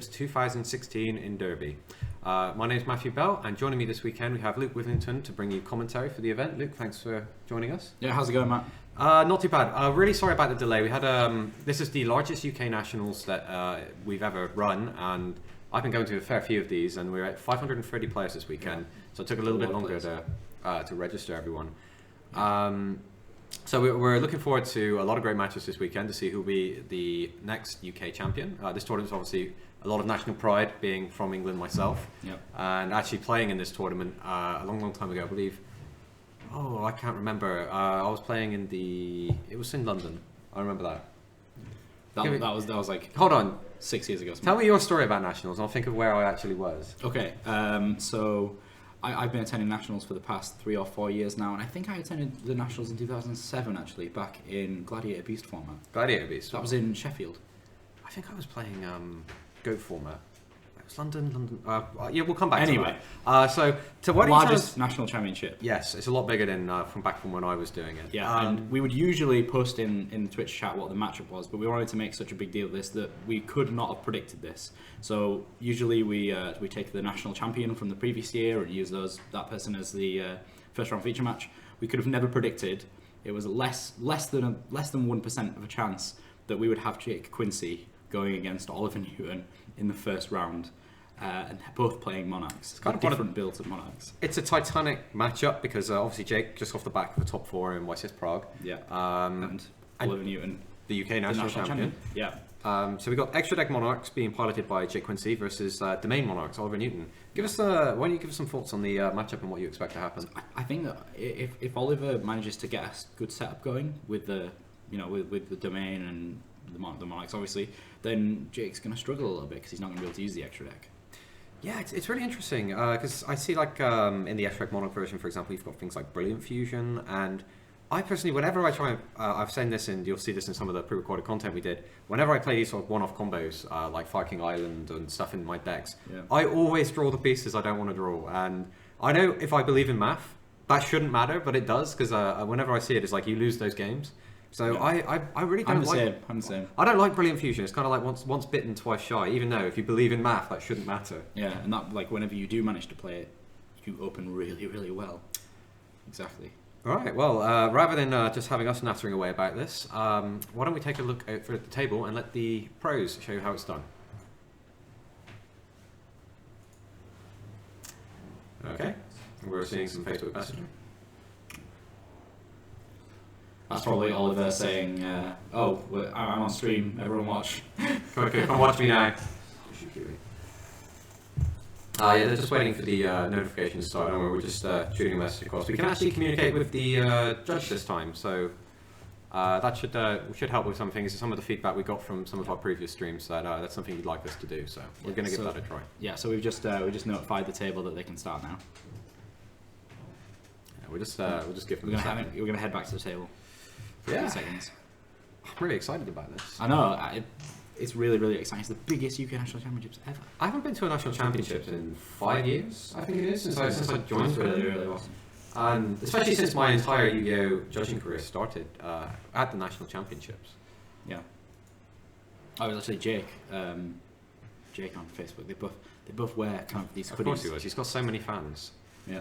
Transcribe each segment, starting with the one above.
2016 in Derby. My name is Matthew Bell, and joining me this weekend we have Luke Withington to bring you commentary for the event. Luke, thanks for joining us. Yeah, how's it going, Matt? Not too bad. Really sorry about the delay. We had this is the largest UK nationals that we've ever run, and I've been going to a fair few of these, and we're at 530 players this weekend, so it took a little bit longer to register everyone. So we're looking forward to a lot of great matches this weekend to see who will be the next UK champion. This tournament's obviously a lot of national pride, being from England myself, and actually playing in this tournament a long time ago, I believe. Oh, I can't remember. I was playing in it was in London. I remember that. That was like, hold on, 6 years ago. Tell me your story about nationals, and I'll think of where I actually was. Okay, so I've been attending nationals for the past 3 or 4 years now, and I think I attended the nationals in 2007 actually, back in Gladiator Beast format. Gladiator Beast. That was in Sheffield. I think I was playing Goat format. It was London. Yeah, we'll come back anyway, to that. So why don't largest national championship. Yes, it's a lot bigger than from when I was doing it. Yeah, and we would usually post in the Twitch chat what the matchup was, but we wanted to make such a big deal of this that we could not have predicted this. So usually we take the national champion from the previous year and use that person as the first round feature match. We could have never predicted. It was less than 1% of a chance that we would have Jake Quincy going against Oliver Newton in the first round, and both playing Monarchs. It's kind of different builds of Monarchs. It's a titanic matchup because obviously Jake just off the back of the top 4 in YCS Prague. Yeah. And Oliver Newton, the UK national champion. Yeah. So we got Extra Deck Monarchs being piloted by Jake Quincy versus Domain Monarchs, Oliver Newton. Why don't you give us some thoughts on the matchup and what you expect to happen? I think that if Oliver manages to get a good setup going with the with the Domain and the Monarchs obviously, then Jake's going to struggle a little bit because he's not going to be able to use the Extra Deck. Yeah, it's really interesting because I see in the Extra Deck Monarch version, for example, you've got things like Brilliant Fusion, and I personally, whenever I try, I've seen this, and you'll see this in some of the pre-recorded content we did. Whenever I play these sort of one-off combos, like Fire King Island and stuff in my decks, I always draw the pieces I don't want to draw. And I know if I believe in math, that shouldn't matter, but it does because whenever I see it, it's like you lose those games. So yeah. I really don't I'm the same. I don't like Brilliant Fusion. It's kind of like once bitten, twice shy. Even though if you believe in math, that shouldn't matter. Yeah, and that whenever you do manage to play it, you open really, really well. Exactly. All right, well, rather than just having us nattering away about this, why don't we take a look at the table and let the pros show you how it's done. Okay, we're seeing some Facebook messaging. That's probably Oliver saying, I'm on stream, everyone watch. Come watch me now. Yeah, they're just waiting for the notifications to start, and we're just shooting a message across. We can actually communicate with the judge this time, so that should help with some things. Some of the feedback we got from some of our previous streams that's something you'd like us to do, so we're going to give that a try. Yeah, so we just notified the table that they can start now. Yeah, we'll just give them. We're going to head back to the table. Yeah. 2 seconds. I'm really excited about this. I know. It's really, really exciting. It's the biggest UK National Championships ever. I haven't been to a National Championships in 5 years, I think it is, since I joined. Really awesome. And especially since my entire Yu-Gi-Oh! Judging career started at the National Championships. Yeah. I was actually Jake on Facebook. They both wear kind of these hoodies. Of course he was. He's got so many fans. Yeah.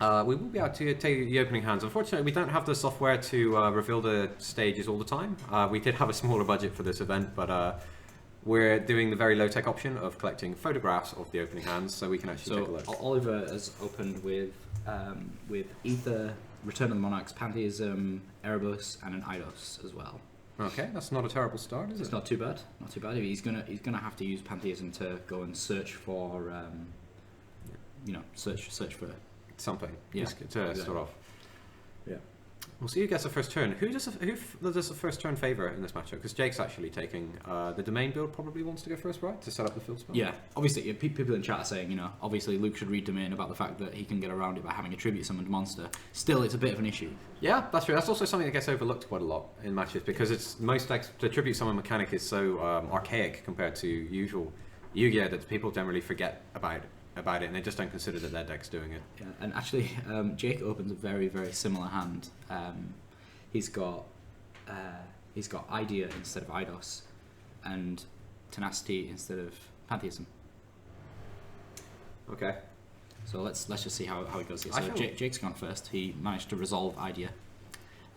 We will be able to take the opening hands. Unfortunately, we don't have the software to reveal the stages all the time. We did have a smaller budget for this event, but we're doing the very low-tech option of collecting photographs of the opening hands, so we can actually take a look. Oliver has opened with Ether, Return of the Monarchs, Pantheism, Erebus, and an Eidos as well. Okay, that's not a terrible start, is it? It's not too bad. Not too bad. He's gonna have to use Pantheism to go and search for, search for something. Yeah. To start off. Yeah. We'll see who gets the first turn. Who does the first turn favour in this matchup? Because Jake's actually taking the Domain build. Probably wants to go first, right, to set up the field spell. Yeah. Obviously, people in chat are saying, obviously Luke should read Domain about the fact that he can get around it by having a tribute summoned monster. Still, it's a bit of an issue. Yeah, that's true. That's also something that gets overlooked quite a lot in matches because the tribute summon mechanic is so archaic compared to usual Yu-Gi-Oh that people generally forget about it, and they just don't consider that their deck's doing it. Yeah, and actually, Jake opens a very, very similar hand. He's got Idea instead of Eidos, and Tenacity instead of Pantheism. Okay. So let's just see how it goes here. So Jake's gone first. He managed to resolve Idea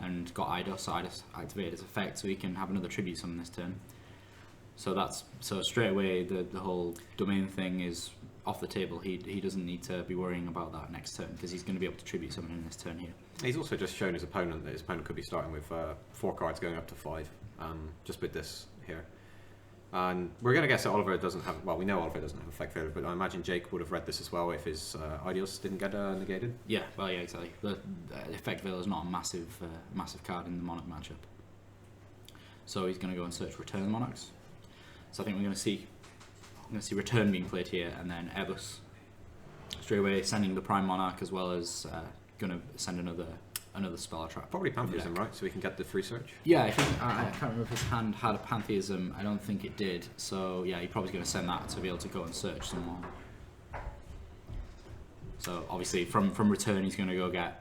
and got Eidos, so Eidos activated his effect, so he can have another tribute summon this turn. So straight away the whole domain thing is off the table. He doesn't need to be worrying about that next turn because he's going to be able to tribute summon in this turn here. He's also just shown his opponent that his opponent could be starting with 4 cards going up to 5, just with this here. And we're going to guess that Oliver doesn't have, well, we know Oliver doesn't have effect failure, but I imagine Jake would have read this as well if his Ideals didn't get negated. Yeah, well, yeah, exactly. The effect failure is not a massive card in the Monarch matchup. So he's going to go and search Return Monarchs. So I think we're going to see Return being played here, and then Airbus straight away sending the Prime Monarch as well as going to send another spell or trap. Probably Pantheism, right? So we can get the free search. Yeah, I think I can't remember if his hand had a Pantheism. I don't think it did. So yeah, he's probably going to send that to be able to go and search some more. So obviously from Return he's going to go get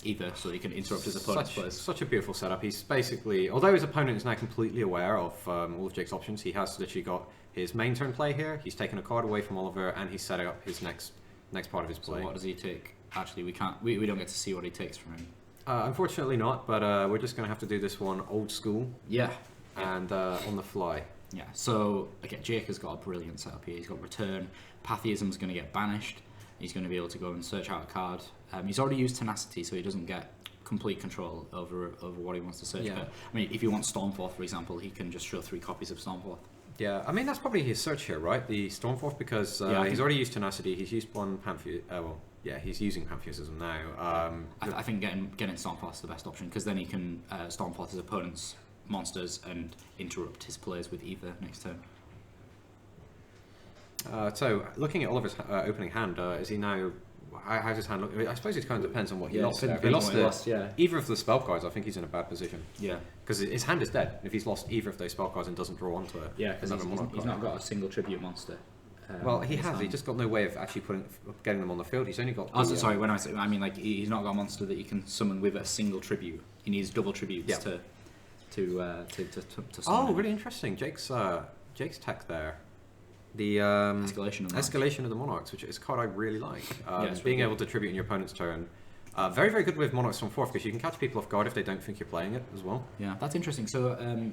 Ether so he can interrupt his opponent's plays. Such a beautiful setup. He's basically, although his opponent is now completely aware of all of Jake's options, he has literally got his main turn play here. He's taken a card away from Oliver, and he's setting up his next part of his play. So what does he take? Actually, we don't get to see what he takes from him. Unfortunately not, but we're just going to have to do this one old school. Yeah. And on the fly. Yeah. So again, Jake has got a brilliant setup here. He's got Return. Pantheism's going to get banished. He's going to be able to go and search out a card. He's already used Tenacity, so he doesn't get complete control over what he wants to search. Yeah. But I mean, if he wants Stormforth, for example, he can just show 3 copies of Stormforth. Yeah, I mean that's probably his search here, right? The Stormforth, because he's already used Tenacity. He's used one Pantheism. He's using Pantheism now. I think getting Stormforth is the best option because then he can Stormforth his opponent's monsters and interrupt his plays with Ether next turn. So looking at Oliver's opening hand, is he now? How's his hand look? I suppose it kind of depends on what he lost. If he lost either of the spell cards, I think he's in a bad position. Yeah, because his hand is dead. If he's lost either of those spell cards and doesn't draw onto it, because he's not got a single tribute monster. Well, he has. He's just got no way of actually getting them on the field. He's only got. Sorry. When I mean like he's not got a monster that you can summon with a single tribute. He needs double tributes to summon. Oh, really interesting. Jake's tech there. The escalation of the Monarchs, which is a card I really like. Being able to tribute in your opponent's turn. Very, very good with Monarchs on 4th because you can catch people off guard if they don't think you're playing it as well. Yeah, that's interesting. So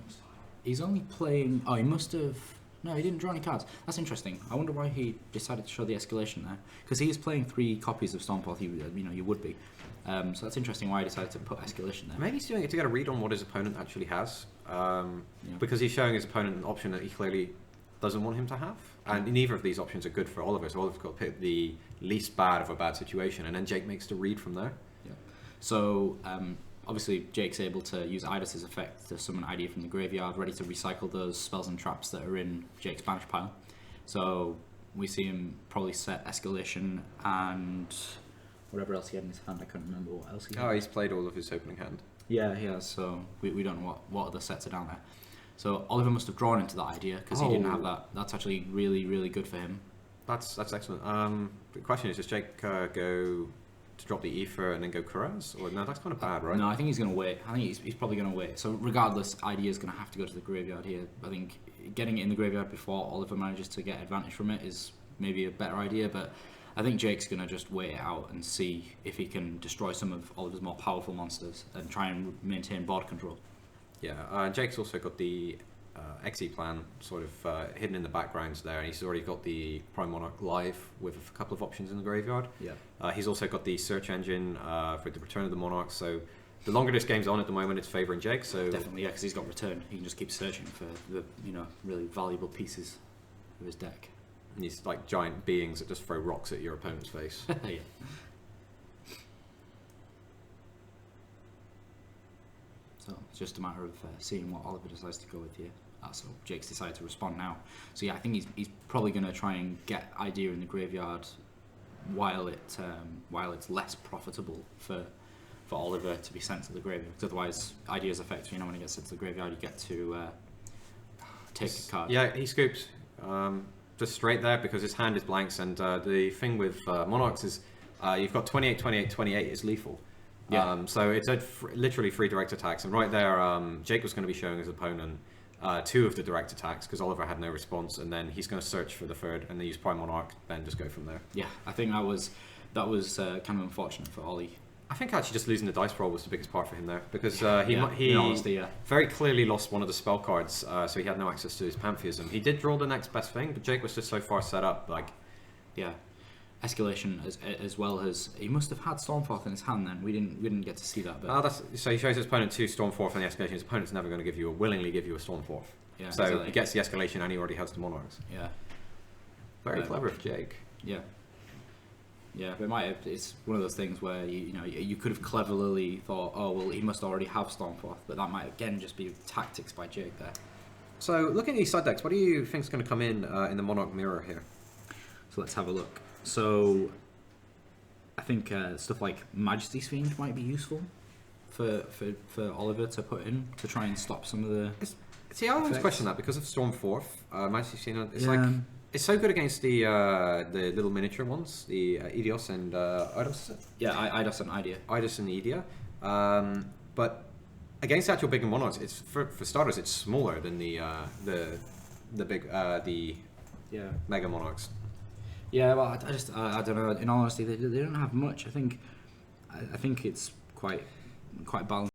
he's only playing. Oh, he must have. No, he didn't draw any cards. That's interesting. I wonder why he decided to show the escalation there. Because he is playing 3 copies of Stormforth. You would be. So that's interesting why he decided to put escalation there. Maybe he's doing it to get a read on what his opponent actually has. Because he's showing his opponent an option that he clearly doesn't want him to have. And neither of these options are good for Oliver. So Oliver's got to pick the least bad of a bad situation. And then Jake makes the read from there. Yeah. So obviously Jake's able to use Eidos' effect to summon Idea from the graveyard, ready to recycle those spells and traps that are in Jake's banish pile. So we see him probably set escalation and whatever else he had in his hand. I can't remember what else he had. Oh, he's played all of his opening hand. Yeah, he has. So we don't know what other sets are down there. So Oliver must have drawn into that Idea because he didn't have that. That's actually really, really good for him. That's excellent. The question is, does Jake go to drop the Ether and then go Kuraz? Or no, that's kind of bad, right? No, I think he's going to wait. I think he's probably going to wait. So regardless, Idea is going to have to go to the graveyard here. I think getting it in the graveyard before Oliver manages to get advantage from it is maybe a better idea, but I think Jake's going to just wait it out and see if he can destroy some of Oliver's more powerful monsters and try and maintain board control. Yeah, Jake's also got the XE plan sort of hidden in the backgrounds there, and he's already got the Prime Monarch live with a couple of options in the graveyard. Yeah. He's also got the search engine for the Return of the Monarch, so the longer this game's on at the moment, it's favouring Jake. So definitely, yeah, because he's got Return. He can just keep searching for the really valuable pieces of his deck. And he's like giant beings that just throw rocks at your opponent's face. Yeah. So it's just a matter of seeing what Oliver decides to go with here. So Jake's decided to respond now. So yeah, I think he's probably going to try and get Idea in the graveyard while it's less profitable for Oliver to be sent to the graveyard. Because otherwise, Idea's effect, when he gets sent to the graveyard, you get to take a card. Yeah, he scoops just straight there because his hand is blanks, and the thing with Monarchs is you've got 28, 28, 28 is lethal. Yeah. So it's literally 3 direct attacks, and right there, Jake was going to be showing his opponent 2 of the direct attacks because Oliver had no response, and then he's going to search for the 3rd and then use Prime Monarch, then just go from there. Yeah, I think that was kind of unfortunate for Ollie. I think actually just losing the dice roll was the biggest part for him there, because he in honesty, yeah. very clearly lost one of the spell cards, so he had no access to his Pantheism. He did draw the next best thing, but Jake was just so far set up, like... Yeah. Escalation as well as... He must have had Stormforth in his hand then. We didn't get to see that bit. So he shows his opponent 2 Stormforth and the Escalation. His opponent's never going to willingly give you a Stormforth. Yeah, so exactly. he gets the Escalation and he already has the Monarchs. Yeah. Very clever of Jake. Yeah. Yeah, but it's one of those things where you could have cleverly thought, oh well, he must already have Stormforth, but that might again just be tactics by Jake there. So looking at these side decks, what do you think is going to come in the Monarch mirror here? So let's have a look. So I think stuff like Majesty's Fiend might be useful for Oliver to put in to try and stop some of the. See, I always question that because of Stormforth. Majesty's Fiend, it's like. It's so good against the little miniature ones, the Eidos and Eidos. Yeah, Eidos and Idea. Eidos and Idea. But against actual bigger monarchs, it's for starters, it's smaller than the mega monarchs. Yeah, well, I don't know. In all honesty, they don't have much. I think it's quite balanced.